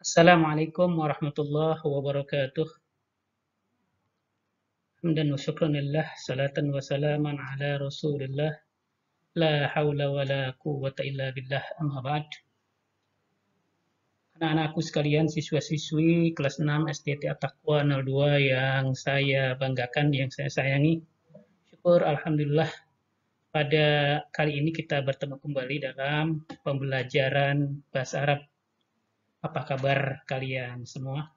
Assalamualaikum warahmatullahi wabarakatuh. Hamdan wa syukran lillah, salatan wa salaman ala rasulillah, la hawla wa la quwwata illa billah, amma ba'd. Anak-anakku sekalian, siswa-siswi kelas 6 SDT At-Taqwa 02 yang saya banggakan, yang saya sayangi. Syukur Alhamdulillah, pada kali ini kita bertemu kembali dalam pembelajaran bahasa Arab. Apa kabar kalian semua?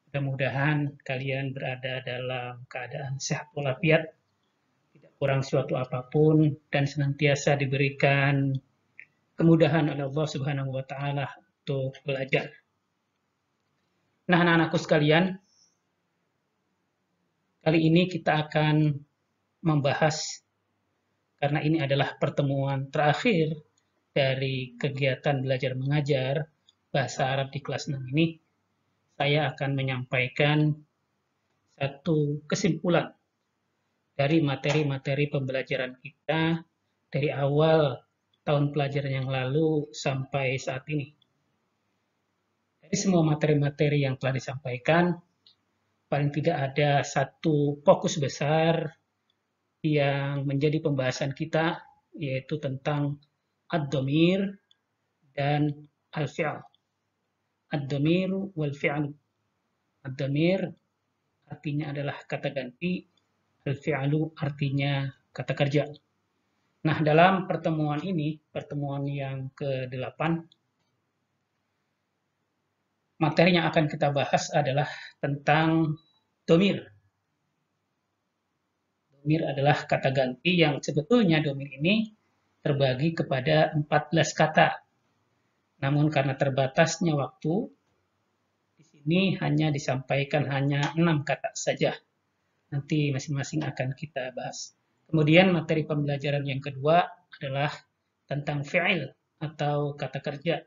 Mudah-mudahan kalian berada dalam keadaan sehat walafiat, tidak kurang suatu apapun, dan senantiasa diberikan kemudahan oleh Allah Subhanahu wa Ta'ala untuk belajar. Nah, anak-anakku sekalian, kali ini kita akan membahas, karena ini adalah pertemuan terakhir dari kegiatan belajar mengajar bahasa Arab di kelas 6 ini, saya akan menyampaikan satu kesimpulan dari materi-materi pembelajaran kita dari awal tahun pelajaran yang lalu sampai saat ini. Dari semua materi-materi yang telah disampaikan, paling tidak ada satu fokus besar yang menjadi pembahasan kita, yaitu tentang ad-dhamir dan al-fi'al. Ad-dhamiru wal-fi'alu. Ad-dhamir artinya adalah kata ganti, al-fi'alu artinya kata kerja. Nah, dalam pertemuan ini, pertemuan yang ke-8, materi yang akan kita bahas adalah tentang dhamir. Dhamir adalah kata ganti yang sebetulnya dhamir ini terbagi kepada 14 kata. Namun karena terbatasnya waktu, di sini hanya disampaikan hanya 6 kata saja. Nanti masing-masing akan kita bahas. Kemudian materi pembelajaran yang kedua adalah tentang fi'il atau kata kerja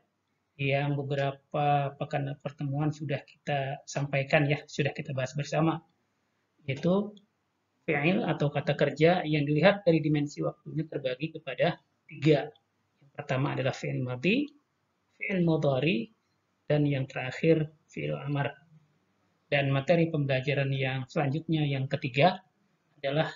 yang beberapa pekan pertemuan sudah kita sampaikan ya, sudah kita bahas bersama, yaitu fi'il atau kata kerja yang dilihat dari dimensi waktunya terbagi kepada 3. Yang pertama adalah fi'il madhi, fi'il mudhari, dan yang terakhir fi'il amar. Dan materi pembelajaran yang selanjutnya yang ketiga adalah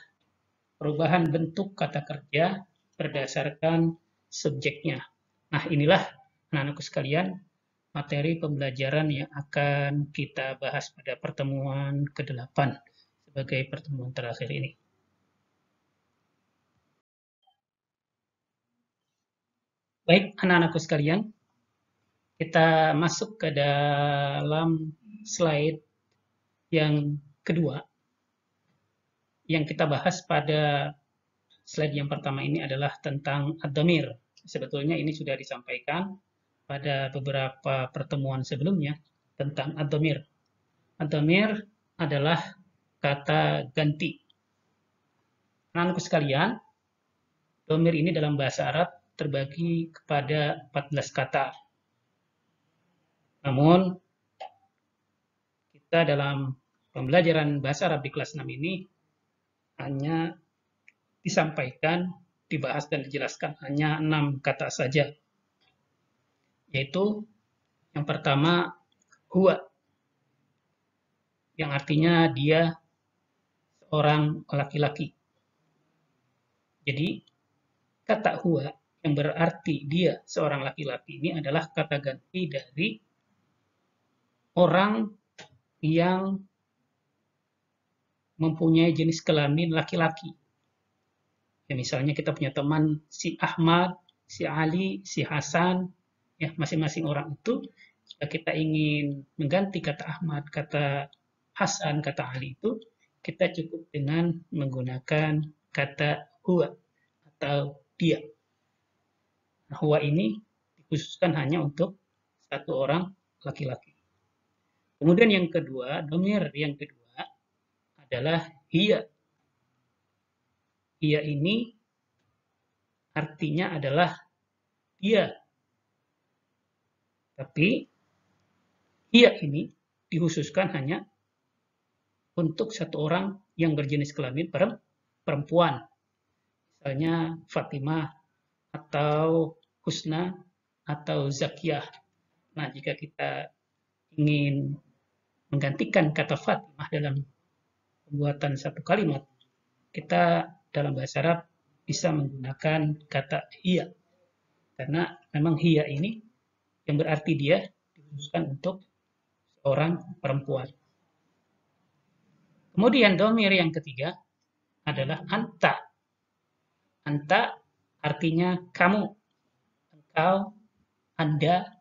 perubahan bentuk kata kerja berdasarkan subjeknya. Nah, inilah anak-anakku sekalian materi pembelajaran yang akan kita bahas pada pertemuan ke-8 sebagai pertemuan terakhir ini. Baik, anak-anakku sekalian, kita masuk ke dalam slide yang kedua. Yang kita bahas pada slide yang pertama ini adalah tentang ad-dhamir. Sebetulnya ini sudah disampaikan pada beberapa pertemuan sebelumnya tentang ad-dhamir. Ad-dhamir adalah kata ganti. Anak-anakku sekalian, dhamir ini dalam bahasa Arab terbagi kepada 14 kata. Namun, kita dalam pembelajaran bahasa Arab di kelas 6 ini hanya disampaikan, dibahas dan dijelaskan hanya 6 kata saja. Yaitu yang pertama huwa, yang artinya dia seorang laki-laki. Jadi kata huwa yang berarti dia seorang laki-laki ini adalah kata ganti dari orang yang mempunyai jenis kelamin laki-laki. Ya, misalnya kita punya teman si Ahmad, si Ali, si Hasan, ya masing-masing orang itu, jika kita ingin mengganti kata Ahmad, kata Hasan, kata Ali itu, kita cukup dengan menggunakan kata huwa atau dia. Nah, huwa ini dikhususkan hanya untuk satu orang laki-laki. Kemudian yang kedua, dhamir yang kedua adalah hiya. Hiya ini artinya adalah dia. Tapi hiya ini dikhususkan hanya untuk satu orang yang berjenis kelamin perempuan. Misalnya Fatimah atau husna atau zakiyah. Nah, jika kita ingin menggantikan kata Fatimah dalam pembuatan satu kalimat, kita dalam bahasa Arab bisa menggunakan kata hiya. Karena memang hiya ini yang berarti dia dikhususkan untuk seorang perempuan. Kemudian domir yang ketiga adalah anta. Anta artinya kamu, engkau, anda,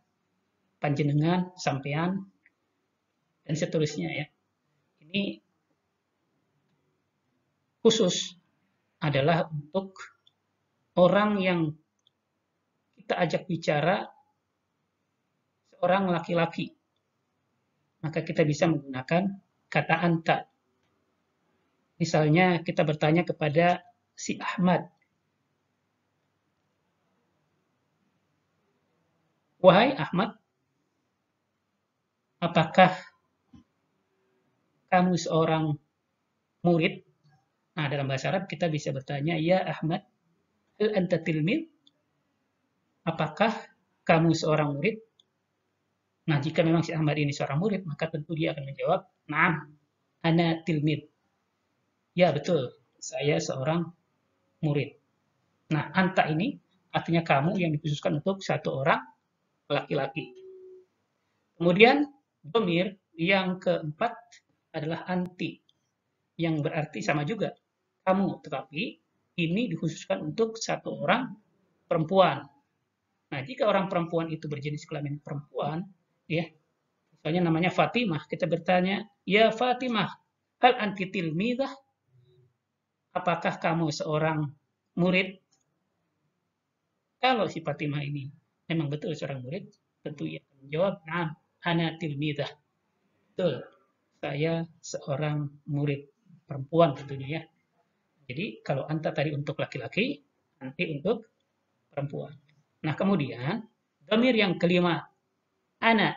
panjenengan, sampean, dan seterusnya ya. Ini khusus adalah untuk orang yang kita ajak bicara, seorang laki-laki. Maka kita bisa menggunakan kata anta. Misalnya kita bertanya kepada si Ahmad, wahai Ahmad, apakah kamu seorang murid? Nah, dalam bahasa Arab kita bisa bertanya, ya Ahmad, hal anta tilmid? Apakah kamu seorang murid? Nah, jika memang si Ahmad ini seorang murid, maka tentu dia akan menjawab, na'am, ana tilmid. Ya, betul, saya seorang murid. Nah, anta ini artinya kamu yang dikhususkan untuk satu orang laki-laki. Kemudian, domir yang keempat adalah anti, yang berarti sama juga, kamu, tetapi ini dikhususkan untuk satu orang perempuan. Nah, jika orang perempuan itu berjenis kelamin perempuan, ya, misalnya namanya Fatimah, kita bertanya, ya Fatimah, hal anti tilmidah? Apakah kamu seorang murid? Kalau si Fatimah ini memang betul seorang murid, tentu ia akan menjawab, nah, ana tilmidah. Betul, saya seorang murid perempuan tentunya ya. Jadi kalau anta tadi untuk laki-laki, nanti untuk perempuan. Nah, kemudian dhamir yang kelima, ana.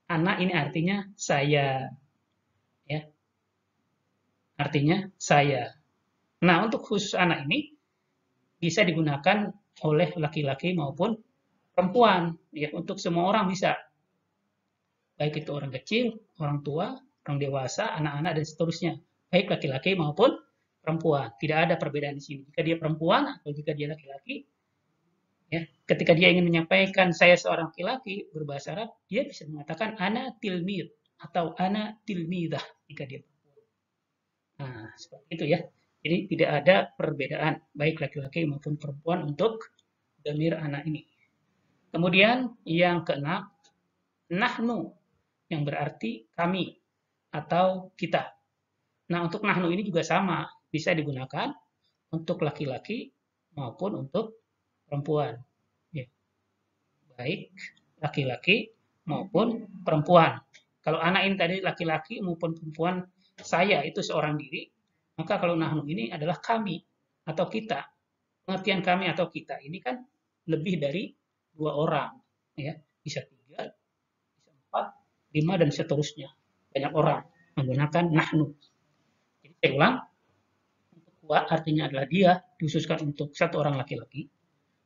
Ana ini artinya saya, ya. Artinya saya. Nah, untuk khusus ana ini bisa digunakan oleh laki-laki maupun perempuan, ya. Untuk semua orang bisa. Baik itu orang kecil, orang tua, orang dewasa, anak-anak dan seterusnya. Baik laki-laki maupun perempuan. Tidak ada perbedaan di sini. Jika dia perempuan atau jika dia laki-laki, ya, ketika dia ingin menyampaikan saya seorang laki-laki berbahasa Arab, dia bisa mengatakan ana tilmid atau ana tilmidah jika dia perempuan. Nah, seperti itu ya. Jadi tidak ada perbedaan baik laki-laki maupun perempuan untuk dhamir ana ini. Kemudian yang keenam, nahnu yang berarti kami atau kita. Nah, untuk nahnu ini juga sama, bisa digunakan untuk laki-laki maupun untuk perempuan. Ya. Baik laki-laki maupun perempuan. Kalau anak ini tadi laki-laki maupun perempuan, saya itu seorang diri, maka kalau nahnu ini adalah kami atau kita. Pengertian kami atau kita ini kan lebih dari dua orang, ya, bisa tiga, bisa empat, lima dan seterusnya. Banyak orang menggunakan nahnu. Jadi saya ulang, untuk huwa artinya adalah dia, dikhususkan untuk satu orang laki-laki.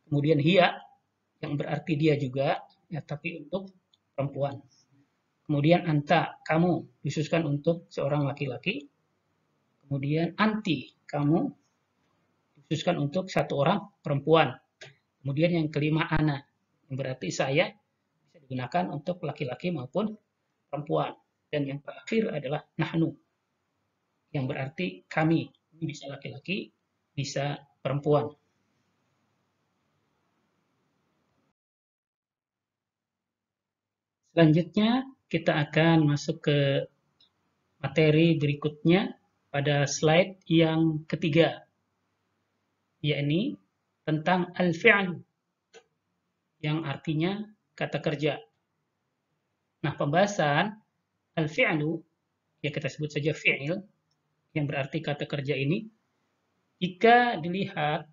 Kemudian hiya yang berarti dia juga, ya, tapi untuk perempuan. Kemudian anta, kamu, dikhususkan untuk seorang laki-laki. Kemudian anti, kamu, dikhususkan untuk satu orang perempuan. Kemudian yang kelima ana, yang berarti saya, bisa digunakan untuk laki-laki maupun perempuan. Dan yang terakhir adalah nahnu, yang berarti kami. Ini bisa laki-laki, bisa perempuan. Selanjutnya kita akan masuk ke materi berikutnya pada slide yang ketiga, yakni tentang al-fi'l, yang artinya kata kerja. Nah, pembahasan al-fi'lu, ya kita sebut saja fi'il, yang berarti kata kerja ini, jika dilihat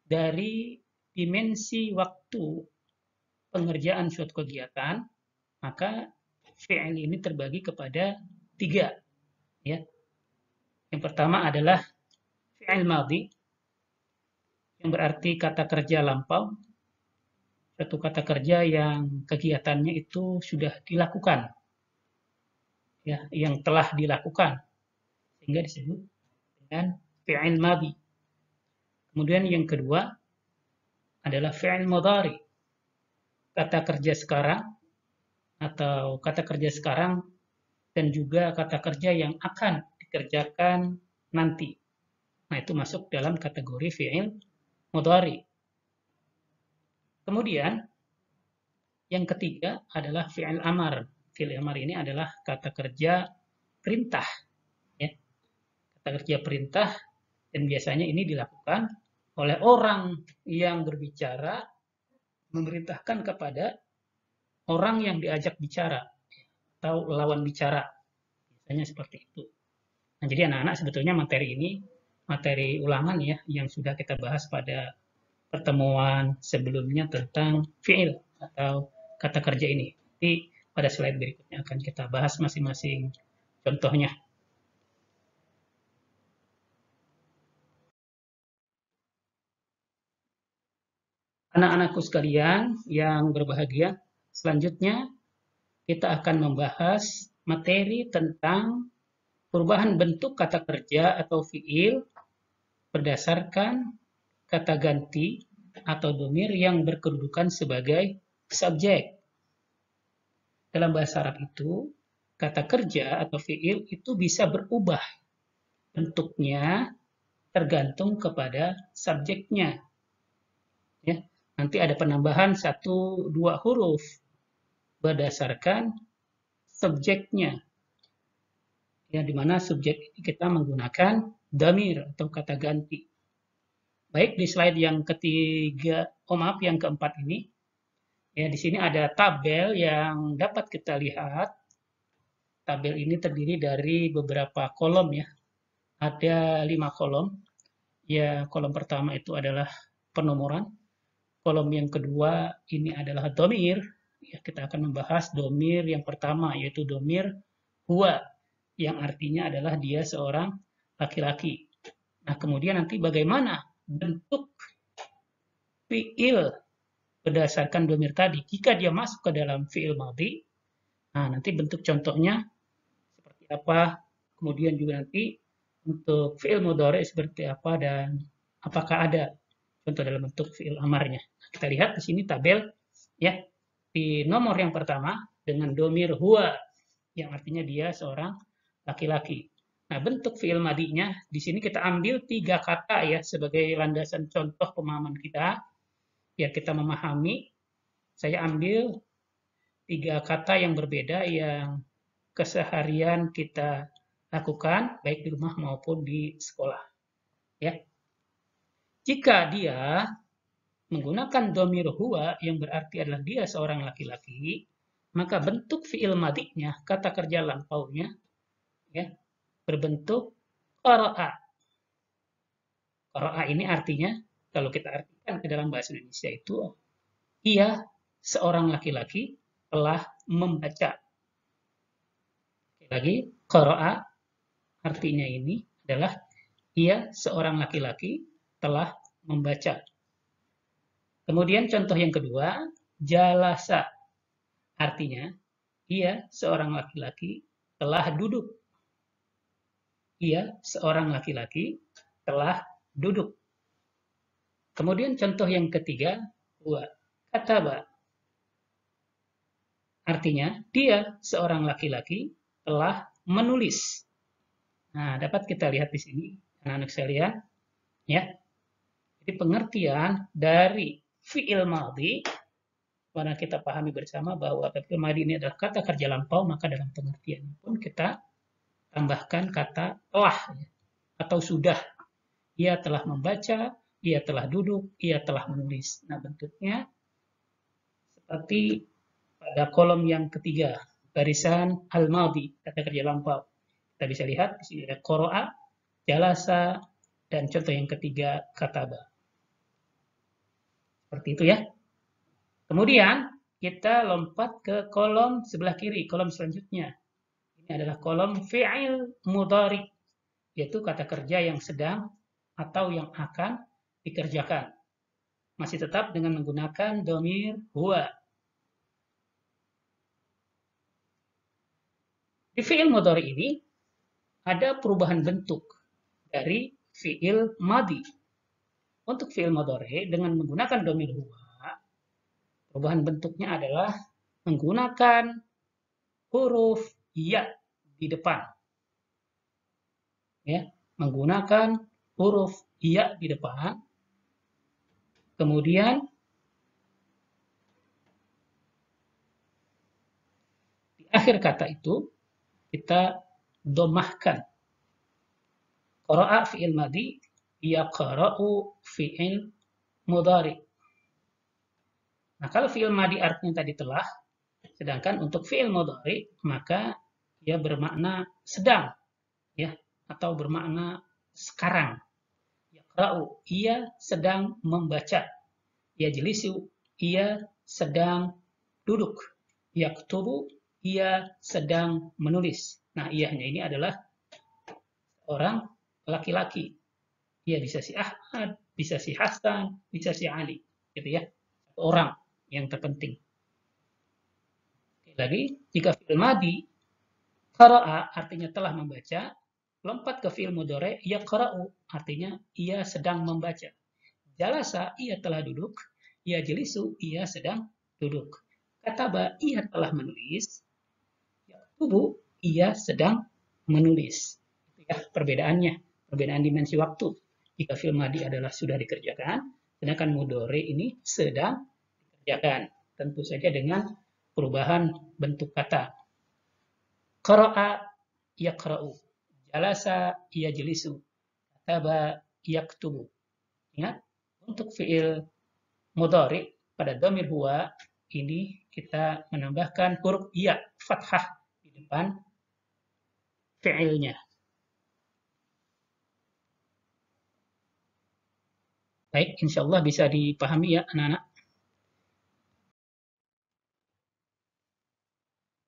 dari dimensi waktu pengerjaan suatu kegiatan, maka fi'il ini terbagi kepada tiga. Ya. Yang pertama adalah fi'il madhi, yang berarti kata kerja lampau, suatu kata kerja yang kegiatannya itu sudah dilakukan, ya, yang telah dilakukan, sehingga disebut dengan fi'il madhi. Kemudian yang kedua adalah fi'il mudhari, kata kerja sekarang atau kata kerja sekarang dan juga kata kerja yang akan dikerjakan nanti. Nah, itu masuk dalam kategori fi'il mudhari. Kemudian yang ketiga adalah fi'il amar. Fi'il amar ini adalah kata kerja perintah, ya. Kata kerja perintah, dan biasanya ini dilakukan oleh orang yang berbicara memerintahkan kepada orang yang diajak bicara atau lawan bicara. Biasanya seperti itu. Nah, jadi anak-anak sebetulnya materi ini materi ulangan ya yang sudah kita bahas pada pertemuan sebelumnya tentang fi'il atau kata kerja ini. Jadi pada slide berikutnya akan kita bahas masing-masing contohnya. Anak-anakku sekalian yang berbahagia, selanjutnya kita akan membahas materi tentang perubahan bentuk kata kerja atau fi'il berdasarkan kata ganti atau domir yang berkedudukan sebagai subjek. Dalam bahasa Arab itu, kata kerja atau fi'il itu bisa berubah bentuknya tergantung kepada subjeknya. Ya, nanti ada penambahan 1-2 huruf berdasarkan subjeknya. Ya, di mana subjek ini kita menggunakan damir atau kata ganti. Baik, di slide yang ketiga, maaf, yang keempat ini, ya, di sini ada tabel yang dapat kita lihat. Tabel ini terdiri dari beberapa kolom ya. Ada 5 kolom. Ya, kolom pertama itu adalah penomoran. Kolom yang kedua ini adalah domir. Ya, kita akan membahas domir yang pertama, yaitu domir huwa, yang artinya adalah dia seorang laki-laki. Nah, kemudian nanti bagaimana bentuk fi'il berdasarkan domir tadi. Jika dia masuk ke dalam fi'il madhi, nah nanti bentuk contohnya seperti apa, kemudian juga nanti untuk fi'il mudhari seperti apa, dan apakah ada contoh dalam bentuk fi'il amarnya. Kita lihat di sini tabel ya, di nomor yang pertama dengan domir huwa yang artinya dia seorang laki-laki. Nah, bentuk fi'il madinya di sini kita ambil 3 kata ya sebagai landasan contoh pemahaman kita. Biar kita memahami, saya ambil 3 kata yang berbeda yang keseharian kita lakukan baik di rumah maupun di sekolah. Ya. Jika dia menggunakan domir huwa yang berarti adalah dia seorang laki-laki, maka bentuk fi'il madinya, kata kerja lampaunya, ya, berbentuk qara'a. Qara'a ini artinya, kalau kita artikan ke dalam bahasa Indonesia itu, ia seorang laki-laki telah membaca. Lagi, qara'a artinya ini adalah ia seorang laki-laki telah membaca. Kemudian contoh yang kedua, jalasa. Artinya, ia seorang laki-laki telah duduk. Ia seorang laki-laki telah duduk. Kemudian contoh yang ketiga, kataba. Artinya, dia seorang laki-laki telah menulis. Nah, dapat kita lihat di sini, anak-anak sekalian, ya. Jadi pengertian dari fi'il madhi, karena kita pahami bersama bahwa fi'il madhi ini adalah kata kerja lampau, maka dalam pengertian pun kita tambahkan kata telah atau sudah. Ia telah membaca, ia telah duduk, ia telah menulis. Nah, bentuknya seperti pada kolom yang ketiga, barisan al-madhi, kata kerja lampau. Kita bisa lihat di sini ada qara'a, jalasa, dan contoh yang ketiga kataba. Seperti itu ya. Kemudian kita lompat ke kolom sebelah kiri, kolom selanjutnya. Ini adalah kolom fi'il mudhari, yaitu kata kerja yang sedang atau yang akan dikerjakan. Masih tetap dengan menggunakan domir huwa. Di fi'il mudhari ini ada perubahan bentuk dari fi'il madi. Untuk fi'il mudhari dengan menggunakan domir huwa, perubahan bentuknya adalah menggunakan huruf ya di depan. Ya, menggunakan huruf ya di depan. Kemudian di akhir kata itu kita domahkan. Qara'a fi'il madi, yaqra'u fi'il mudhari. Nah, kalau fi'il madi artinya tadi telah, sedangkan untuk fi'il mudhari maka ia bermakna sedang, ya, atau bermakna sekarang. Yaqra'u, ia sedang membaca. Yajlisu, ia sedang duduk. Yaktubu, ia sedang menulis. Nah, iyahnya ini adalah orang laki-laki. Ia bisa si Ahmad, bisa si Hasan, bisa si Ali, gitu ya. Orang yang terpenting. Lagi, jika fi'il madi, qara'a artinya telah membaca, lompat ke fi'il mudhari, yaqra'u artinya ia sedang membaca. Jalasa, ia telah duduk. Yajlisu, ia sedang duduk. Kataba, ia telah menulis. Yaktubu, ia sedang menulis. Itu ya perbedaannya, perbedaan dimensi waktu. Jika fi'il madi adalah sudah dikerjakan, sedangkan mudhari ini sedang dikerjakan. Tentu saja dengan perubahan bentuk kata. Qara'a, yaqra'u. Jalasa, yajlisu. Kataba, yaktubu. Ingat, untuk fi'il mudhari pada dhamir huwa ini kita menambahkan huruf ya fathah di depan fi'ilnya. Baik, insya Allah bisa dipahami ya anak-anak.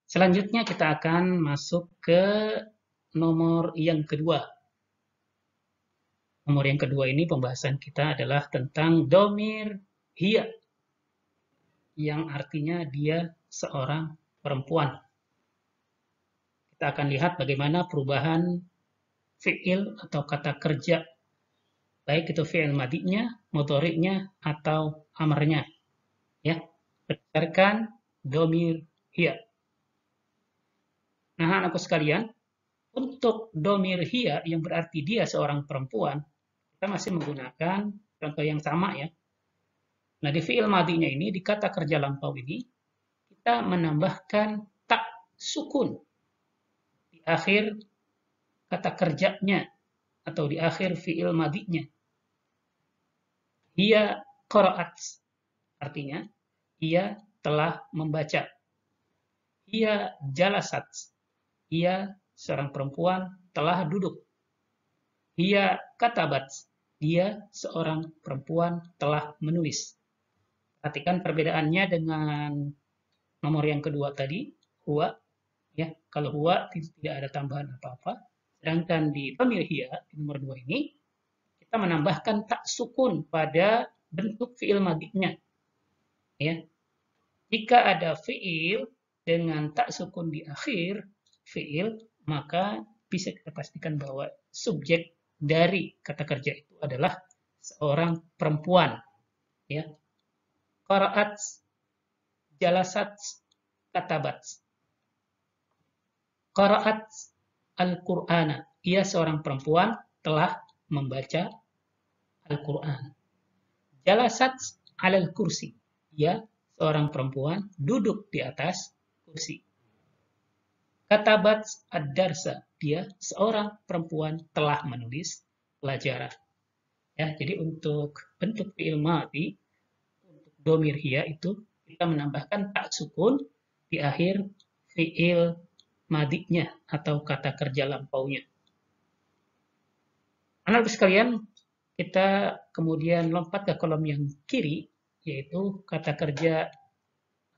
Selanjutnya kita akan masuk ke nomor yang kedua. Nomor yang kedua ini pembahasan kita adalah tentang domir hiya, yang artinya dia seorang perempuan. Kita akan lihat bagaimana perubahan fi'il atau kata kerja, baik itu fi'il madinya, mudhari'nya, atau amarnya, ya, berdasarkan domir hiya. Nah, anakku sekalian, untuk domir hiya yang berarti dia seorang perempuan, kita masih menggunakan contoh yang sama ya. Nah, di fi'il madinya ini, di kata kerja lampau ini, kita menambahkan tak sukun di akhir kata kerjanya atau di akhir fi'il madinya. Ia qara'at, artinya ia telah membaca. Ia jalasat, ia seorang perempuan telah duduk. Ia katabat, dia seorang perempuan telah menulis. Perhatikan perbedaannya dengan nomor yang kedua tadi, huwa. Ya, kalau huwa tidak ada tambahan apa-apa. Sedangkan di dhamir hiya, di nomor 2 ini, kita menambahkan tak sukun pada bentuk fi'il madinya. Ya. Jika ada fi'il dengan tak sukun di akhir fi'il, maka bisa kita pastikan bahwa subjek dari kata kerja itu adalah seorang perempuan. Ya. Qara'at, jalasat, katabat. Qara'at al-Qur'ana. Ia seorang perempuan telah membaca Al-Quran. Jalasat alal kursi. Ia seorang perempuan duduk di atas kursi. Katabat ad-darsa. Dia seorang perempuan telah menulis pelajaran. Ya, jadi untuk bentuk fi'il madi, untuk domir hiya itu kita menambahkan tak sukun di akhir fi'il madinya atau kata kerja lampaunya. Anak sekalian, kita kemudian lompat ke kolom yang kiri, yaitu kata kerja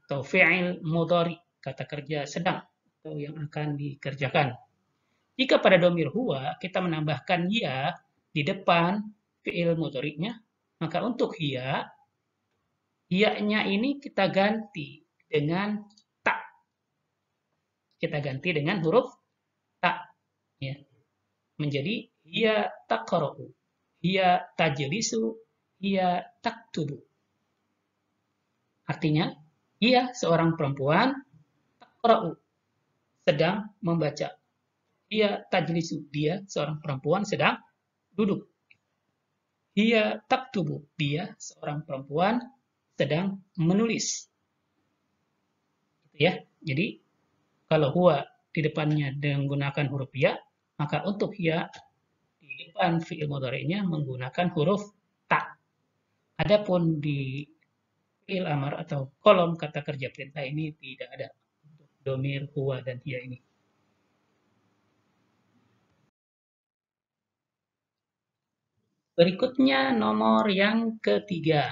atau fi'il mudhari, kata kerja sedang atau yang akan dikerjakan. Jika pada domir huwa kita menambahkan ya di depan fi'il mudhari'nya, Maka untuk hiya-nya ini kita ganti dengan ta. Kita ganti dengan huruf ta. Ya. Menjadi hiya taqra'u, hiya tajlisu, hiya taktubu. Artinya, hiya seorang perempuan, taqra'u sedang membaca. Hiya tajlisu, dia seorang perempuan sedang duduk. Hiya taktubu, dia seorang perempuan sedang menulis. Gitu ya. Jadi kalau huwa di depannya menggunakan huruf ya, maka untuk ya di depan fi'il mudhari'nya menggunakan huruf ta. Adapun di fi'il amar atau kolom kata kerja perintah ini tidak ada untuk domir huwa dan hiya ini. Berikutnya nomor yang ketiga,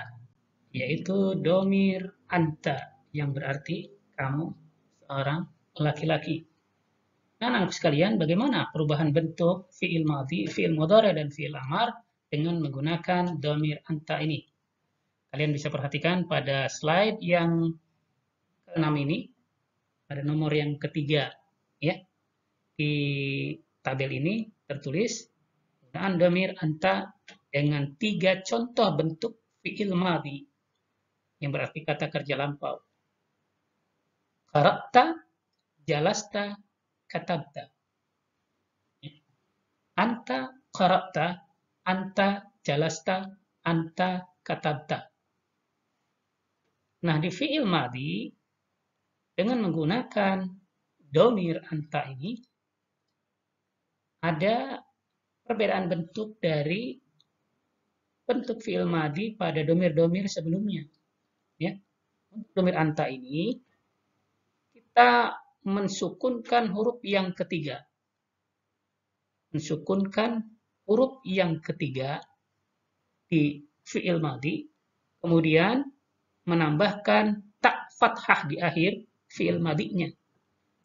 yaitu domir anta, yang berarti kamu seorang laki-laki. Nah, anak sekalian, bagaimana perubahan bentuk fi'il madhi, fi'il mudhari dan fi'il amar dengan menggunakan domir anta ini? Kalian bisa perhatikan pada slide yang ke-6 ini, pada nomor yang ketiga, ya. Di tabel ini tertulis penggunaan domir anta dengan 3 contoh bentuk fi'il madhi, yang berarti kata kerja lampau. Qara'ta, jalasta, katabta. Anta qara'ta, anta jalasta, anta katabta. Nah, di fi'il madhi dengan menggunakan domir anta ini ada perbedaan bentuk dari bentuk fi'il madhi pada domir-domir sebelumnya. Ya. Untuk domir anta ini kita mensukunkan huruf yang ketiga. Mensukunkan huruf yang ketiga di fi'il madhi, kemudian menambahkan tak fathah di akhir fi'il madhinya.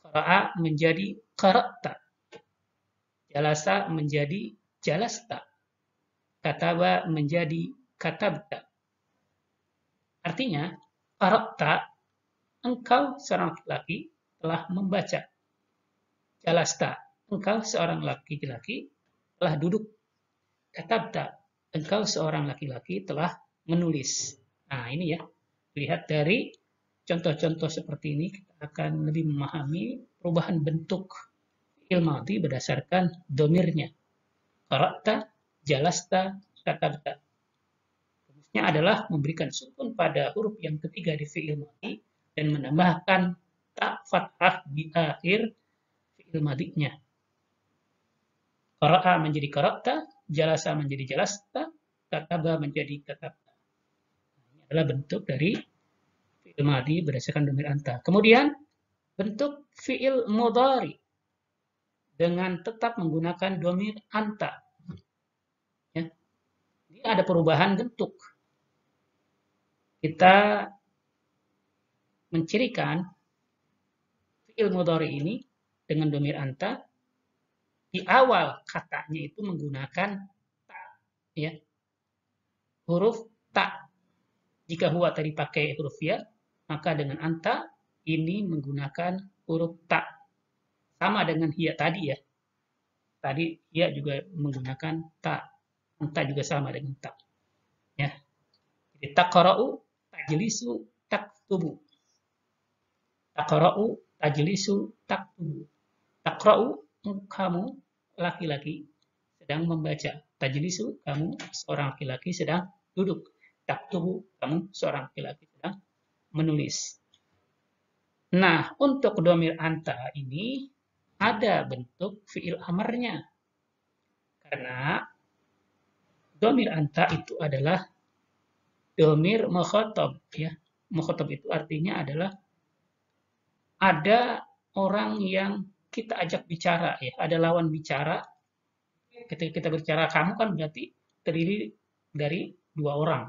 Qara'a menjadi qara'ta. Jalasa menjadi jalasta. Kataba menjadi katabta. Artinya, qara'ta, engkau seorang laki-laki telah membaca. Jalasta, engkau seorang laki-laki telah duduk. Katabta, engkau seorang laki-laki telah menulis. Nah, ini ya. Lihat dari contoh-contoh seperti ini, kita akan lebih memahami perubahan bentuk fi'il madhi berdasarkan domirnya. Qara'ta, jalasta, katabta. Rumusnya adalah memberikan sukun pada huruf yang ketiga di fi'il madhi dan menambahkan ta fathah di akhir fi'il madhinya. Qara'a menjadi qara'ta, jalasa menjadi jalasta, kataba menjadi katabta. Ini adalah bentuk dari fi'il madhi berdasarkan domir anta. Kemudian bentuk fi'il mudhari dengan tetap menggunakan domir anta. Ya. Ini ada perubahan bentuk. Kita mencirikan fi'il mudhari ini dengan domir anta. Di awal katanya itu menggunakan ta, ya. Huruf ta. Jika huwa tadi pakai huruf ya, maka dengan anta ini menggunakan huruf ta. Sama dengan hiya tadi ya. Tadi hiya juga menggunakan ta. Anta juga sama dengan ta. Ya. Jadi taqra'u, tajlisu, taktubu. Taqra'u, tajlisu, taktubu. Taqra'u, kamu laki-laki sedang membaca. Tajlisu, kamu seorang laki-laki sedang duduk. Taktubu, kamu seorang laki-laki sedang menulis. Nah, untuk domir anta ini ada bentuk fi'il amarnya. Karena domir anta itu adalah domir mukhatab, ya. Mukhatab itu artinya adalah ada orang yang kita ajak bicara, ya. Ada lawan bicara. Ketika kita bicara kamu kan berarti terdiri dari 2 orang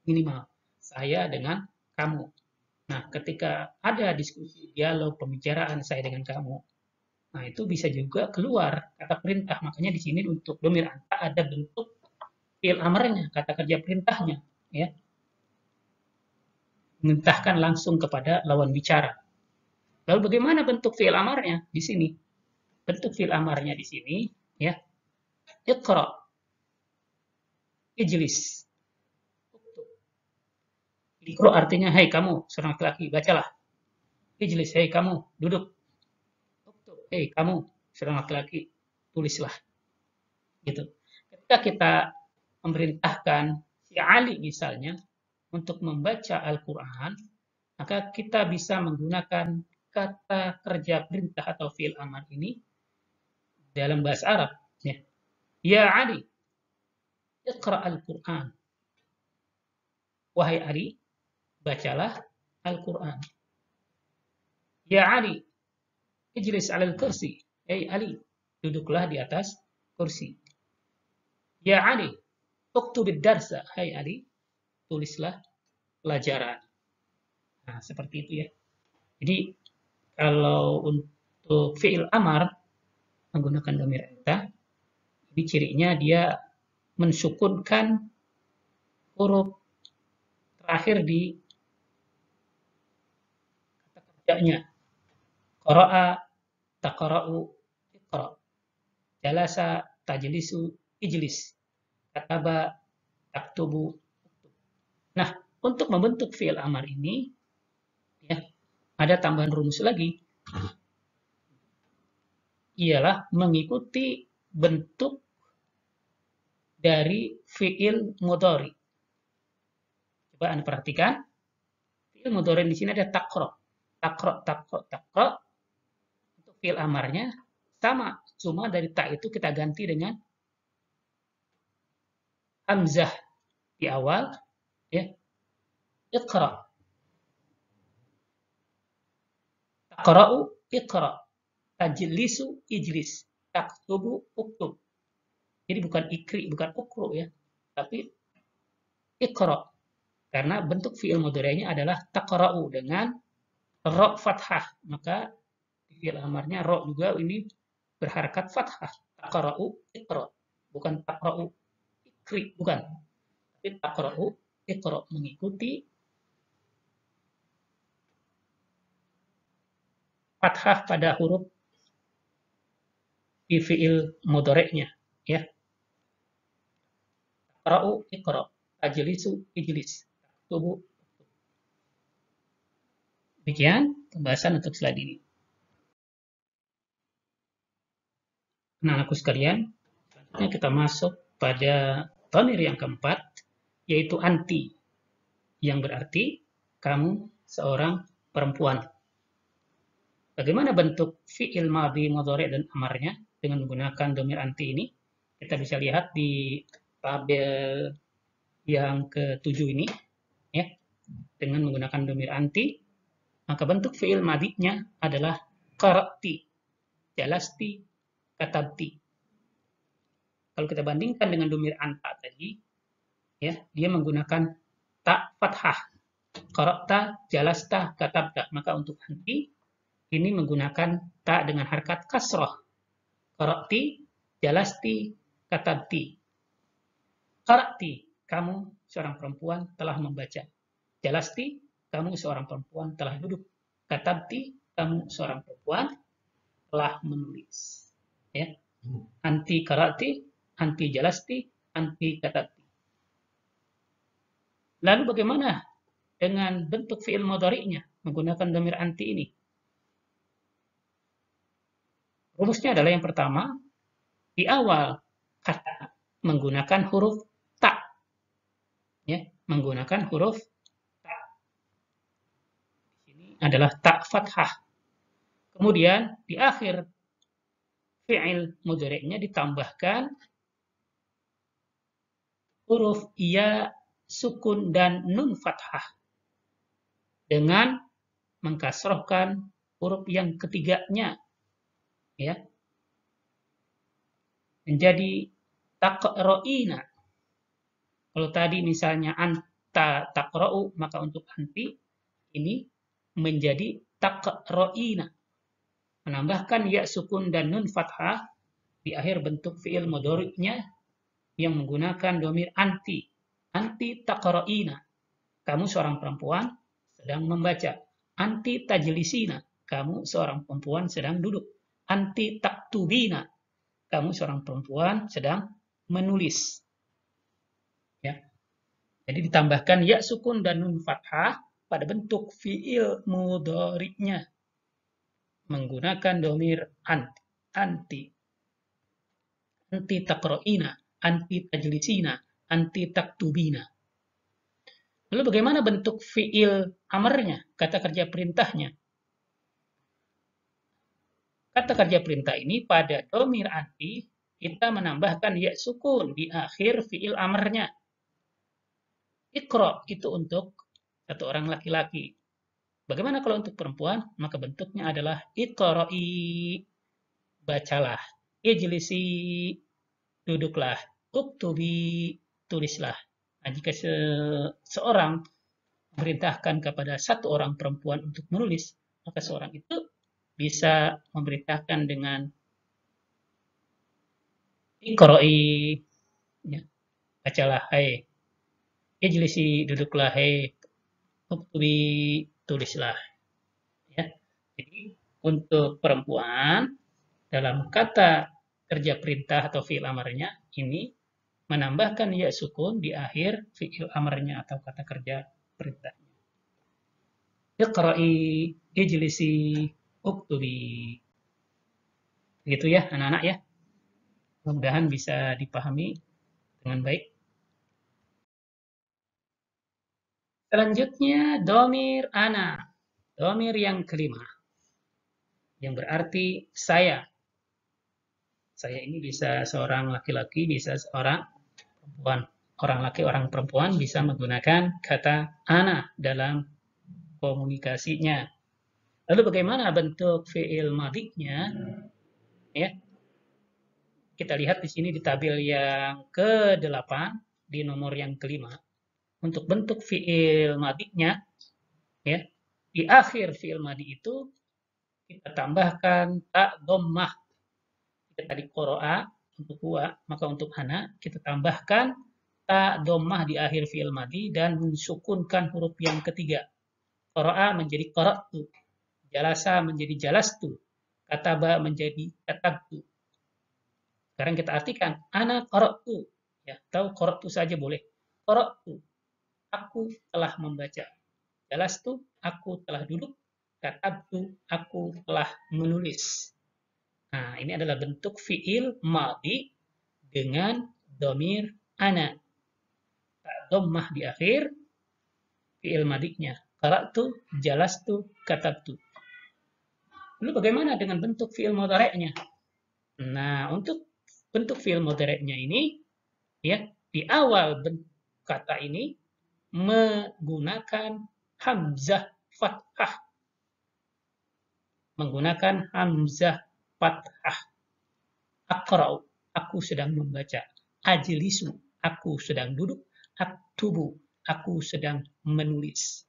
minimal, saya dengan kamu. Nah, ketika ada diskusi, dialog, pembicaraan saya dengan kamu, nah itu bisa juga keluar kata perintah. Makanya di sini untuk domir anta ada bentuk fi'il amarnya, kata kerja perintahnya, ya. Merintahkan langsung kepada lawan bicara. Lalu bagaimana bentuk fi'il amarnya di sini? Bentuk fi'il amarnya di sini, ya. Iqra, ijlis. Iqra artinya, hai kamu, seorang laki-laki, bacalah. Ijlis, hai kamu, duduk. Hei kamu, seorang laki-laki, tulislah. Gitu. Ketika kita memerintahkan si Ali misalnya untuk membaca Al-Quran, maka kita bisa menggunakan kata kerja perintah atau fi'il amar ini dalam bahasa Arab. Ya Ali, iqra Al-Quran. Wahai Ali, bacalah Al-Quran. Ya Ali, ijlis alal kursi. Hei Ali, duduklah di atas kursi. Ya Ali, uktubid darsa. Hai Ali, tulislah pelajaran. Nah, seperti itu ya. Jadi, kalau untuk fi'il amar menggunakan dhamir anta, ini cirinya dia mensukunkan huruf terakhir di kata kerjanya. Qara'a, taqra'u, iqra. Jalasa, tajlisu, ijlis. Kataba, taktubu. Nah, untuk membentuk fi'il amar ini, ya, ada tambahan rumus lagi. Ialah mengikuti bentuk dari fi'il mudhari. Coba Anda perhatikan. Fi'il mudhari di sini ada taqra. Taqra, taqra, taqra. Untuk fi'il amarnya sama, cuma dari ta itu kita ganti dengan hamzah di awal, ya. Iqra. Taqra'u, iqra. Tajlisu, ijlis. Taktubu, uktub. Jadi bukan ikri, bukan ukru ya, tapi iqra. Karena bentuk fi'il mudhari'nya adalah taqra'u dengan ra fathah. Maka fi'il amarnya ra juga ini berharakat fathah. Taqra'u, iqra. Bukan taqra'u, ikri, bukan. Tapi taqra'u, iqra, mengikuti fathah pada huruf di fi'il mudhari'nya, ya. Taqra'u, iqra. Tajlisu, ijlis. Taktubu. Demikian pembahasan untuk slide ini. Nah, aku sekalian, selanjutnya kita masuk pada dhamir yang keempat, yaitu anti, yang berarti kamu seorang perempuan. Bagaimana bentuk fi'il madhi, mudhari' dan amarnya dengan menggunakan dhamir anti ini? Kita bisa lihat di tabel yang ke-7 ini, ya, dengan menggunakan dhamir anti, maka bentuk fi'il madhinya adalah qara'ti, jalasti, katabti. Kalau kita bandingkan dengan dhamir anta tadi, ya, dia menggunakan ta fathah. Qara'ta, jalasta, katabta. Maka untuk anti ini menggunakan ta dengan harakat kasrah. Qara'ti, jalasti, katabti. Qara'ti, kamu seorang perempuan telah membaca. Jalasti, kamu seorang perempuan telah duduk. Katabti, kamu seorang perempuan telah menulis. Ya. Anti qara'ti, anti jalasti, anti katabti. Lalu bagaimana dengan bentuk fi'il mudhari'nya menggunakan dhamir anti ini? Rumusnya adalah yang pertama, di awal kata menggunakan huruf ta. Ya, menggunakan huruf ta. Ini adalah ta fathah. Kemudian di akhir fi'il mudhari'nya ditambahkan huruf ya, sukun, dan nun fathah dengan mengkasrohkan huruf yang ketiganya, ya, menjadi taqra'ina. Kalau tadi misalnya anta taqra'u, maka untuk anti ini menjadi taqra'ina, menambahkan ya sukun dan nun fathah di akhir bentuk fi'il mudhari'nya yang menggunakan domir anti. Anti taqra'ina. Kamu seorang perempuan sedang membaca. Anti tajlisina. Kamu seorang perempuan sedang duduk. Anti taktubina. Kamu seorang perempuan sedang menulis. Ya. Jadi ditambahkan ya sukun dan nun fathah pada bentuk fiil mudhari'nya menggunakan domir anti. Anti. Anti taqra'ina. Anti tajlisina. Anti taktubina. Lalu bagaimana bentuk fiil amarnya, kata kerja perintahnya? Kata kerja perintah ini pada domir anti kita menambahkan ya sukun di akhir fiil amarnya. Iqra itu untuk satu orang laki-laki. Bagaimana kalau untuk perempuan? Maka bentuknya adalah iqra'i, bacalah. Ijlisi, duduklah. Uktubi, tulislah. Nah, jika seorang memerintahkan kepada satu orang perempuan untuk menulis, maka seorang itu bisa memerintahkan dengan iqra'i, ya, bacalah, hai. Ijlisi, duduklah, hai. Uktubi, tulislah. Ya. Jadi untuk perempuan dalam kata kerja perintah atau fi'il amarnya ini menambahkan ya sukun di akhir fi'il amarnya atau kata kerja perintahnya. Iqra'i, ijlisi, uktubi. Begitu ya anak-anak ya. Mudah-mudahan bisa dipahami dengan baik. Selanjutnya domir ana. Domir yang kelima. Yang berarti saya. Saya ini bisa seorang laki-laki, bisa seorang perempuan. Orang laki, orang perempuan bisa menggunakan kata ana dalam komunikasinya. Lalu bagaimana bentuk fi'il madhinya? Ya, kita lihat di sini di tabel yang ke-8 di nomor yang kelima. Untuk bentuk fi'il madhinya, ya, di akhir fi'il madhi itu kita tambahkan ta dhammah. Jika tadi qara'a untuk huwa, maka untuk ana kita tambahkan ta dhammah di akhir fi'il madhi dan mensukunkan huruf yang ketiga. Qara'a menjadi qara'tu, jalasa menjadi jalastu, kataba menjadi katabtu. Sekarang kita artikan ana qara'tu, ya, atau qara'tu saja boleh. Qara'tu, aku telah membaca. Jalastu, aku telah duduk. Katabtu, aku telah menulis. Nah, ini adalah bentuk fi'il madhi dengan domir ana. Dhammah di akhir fi'il madhinya. Qara'tu, jalastu, katabtu. Lalu bagaimana dengan bentuk fi'il mudhari'nya? Nah, untuk bentuk fi'il mudhari'nya ini, ya, di awal kata ini menggunakan hamzah fathah. Menggunakan hamzah fathah. Aqra'u, aku sedang membaca. Ajlisu, aku sedang duduk. Aktubu, aku sedang menulis.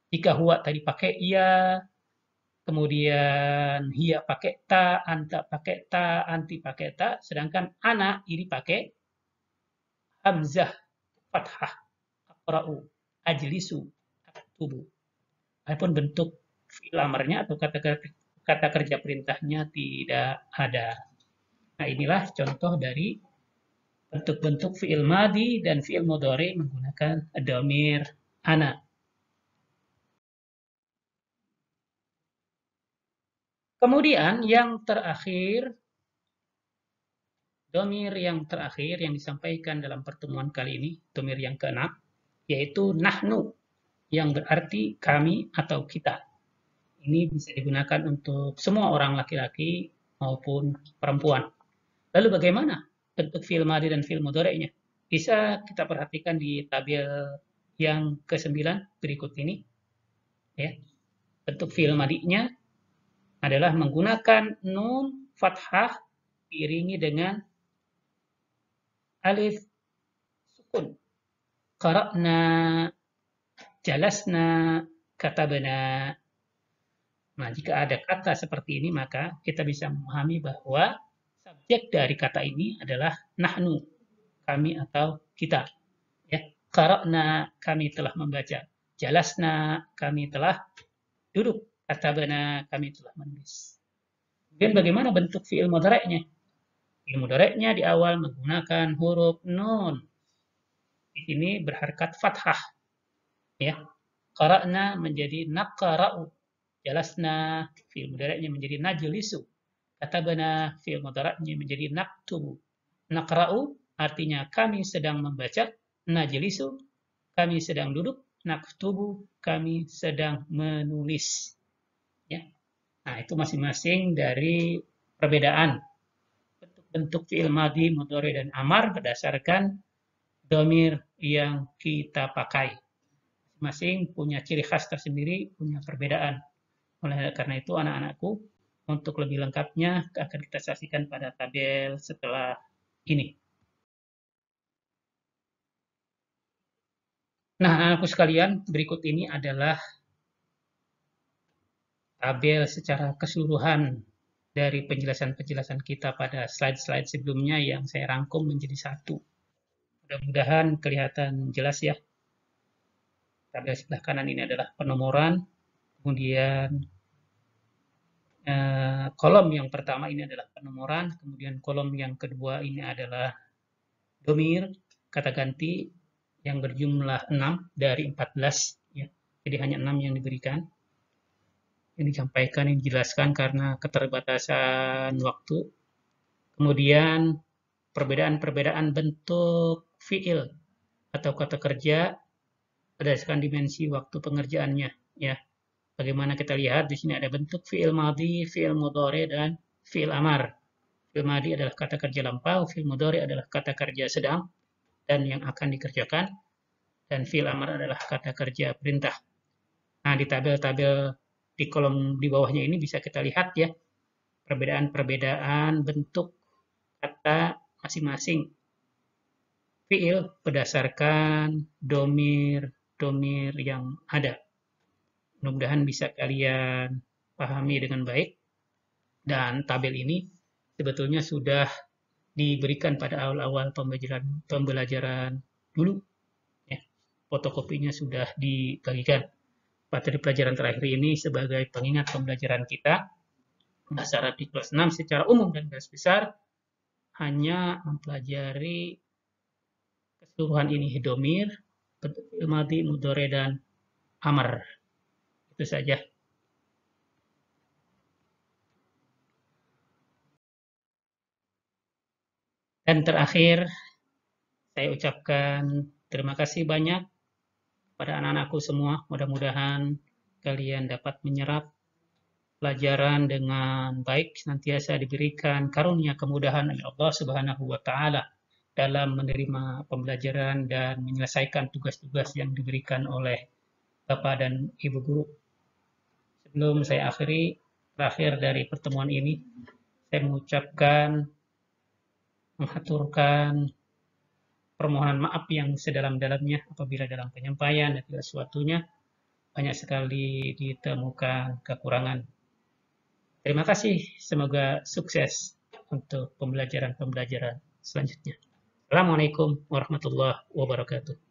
Jika huwa tadi pakai ya, kemudian hiya pakai ta, anta pakai ta, anti pakai ta, sedangkan ana ini pakai hamzah fathah. Aqra'u, ajlisu, aktubu. Adapun bentuk fi'il amarnya atau kata kerja perintahnya tidak ada. Nah, inilah contoh dari bentuk-bentuk fi'il madhi dan fi'il mudhari menggunakan domir ana. Kemudian yang terakhir, domir yang terakhir yang disampaikan dalam pertemuan kali ini, domir yang ke-6, yaitu nahnu, yang berarti kami atau kita. Ini bisa digunakan untuk semua orang laki-laki maupun perempuan. Lalu bagaimana bentuk fi'il madhi dan fi'il mudhari'nya? Bisa kita perhatikan di tabel yang ke-9 berikut ini. Ya. Bentuk fi'il madhinya adalah menggunakan nun fathah diiringi dengan alif sukun. Qara'na, jalasna, katabna. Nah, jika ada kata seperti ini, maka kita bisa memahami bahwa subjek dari kata ini adalah nahnu. kami atau kita. Ya, qara'na, kami telah membaca. Jalasna, kami telah duduk. Katabana, kami telah menulis. Kemudian bagaimana bentuk fi'il mudhari'nya? Fi'il mudhari'nya di awal menggunakan huruf nun. Di sini berharakat fathah. Ya, qara'na menjadi naqra'u. Jalasna, fi'il mudhari'nya menjadi najlisu. Katabana, fi'il mudhari'nya menjadi naktubu. Naqra'u artinya kami sedang membaca. Najlisu, kami sedang duduk. Naktubu, kami sedang menulis. Ya. Nah, itu masing-masing dari perbedaan bentuk fi'il madhi, mudhari, dan amar berdasarkan domir yang kita pakai. Masing-masing punya ciri khas tersendiri, punya perbedaan. Oleh karena itu, anak-anakku, untuk lebih lengkapnya akan kita saksikan pada tabel setelah ini. Nah, anak-anakku sekalian, berikut ini adalah tabel secara keseluruhan dari penjelasan-penjelasan kita pada slide-slide sebelumnya yang saya rangkum menjadi satu. Mudah-mudahan kelihatan jelas ya. Tabel sebelah kanan ini adalah penomoran, kemudian kolom yang pertama ini adalah penomoran, kemudian kolom yang kedua ini adalah domir, kata ganti yang berjumlah 6 dari 14. Ya. Jadi hanya 6 yang diberikan. Ini disampaikan, ini dijelaskan karena keterbatasan waktu. Kemudian perbedaan-perbedaan bentuk fi'il atau kata kerja berdasarkan dimensi waktu pengerjaannya. Ya. Bagaimana kita lihat di sini ada bentuk fi'il madhi, fi'il mudhari, dan fi'il amar. Fi'il madhi adalah kata kerja lampau, fi'il mudhari adalah kata kerja sedang dan yang akan dikerjakan, dan fi'il amar adalah kata kerja perintah. Nah, di tabel-tabel di kolom di bawahnya ini bisa kita lihat ya, perbedaan-perbedaan bentuk kata masing-masing fi'il berdasarkan domir yang ada. Mudah-mudahan bisa kalian pahami dengan baik. Dan tabel ini sebetulnya sudah diberikan pada awal-awal pembelajaran dulu. Ya, fotokopinya sudah dibagikan. Materi pelajaran terakhir ini sebagai pengingat pembelajaran kita. Bahasa Arab di kelas 6 secara umum dan garis besar hanya mempelajari keseluruhan ini domir, bentuk fi'il madhi, mudhari, dan amar. Itu saja. Dan terakhir, saya ucapkan terima kasih banyak pada anak-anakku semua. Mudah-mudahan kalian dapat menyerap pelajaran dengan baik, senantiasa diberikan karunia kemudahan oleh Allah Subhanahu wa Ta'ala dalam menerima pembelajaran dan menyelesaikan tugas-tugas yang diberikan oleh Bapak dan Ibu Guru. Sebelum saya akhiri, terakhir dari pertemuan ini, saya mengucapkan, mengaturkan permohonan maaf yang sedalam-dalamnya apabila dalam penyampaian dan segala sesuatunya banyak sekali ditemukan kekurangan. Terima kasih, semoga sukses untuk pembelajaran-pembelajaran selanjutnya. Assalamualaikum warahmatullahi wabarakatuh.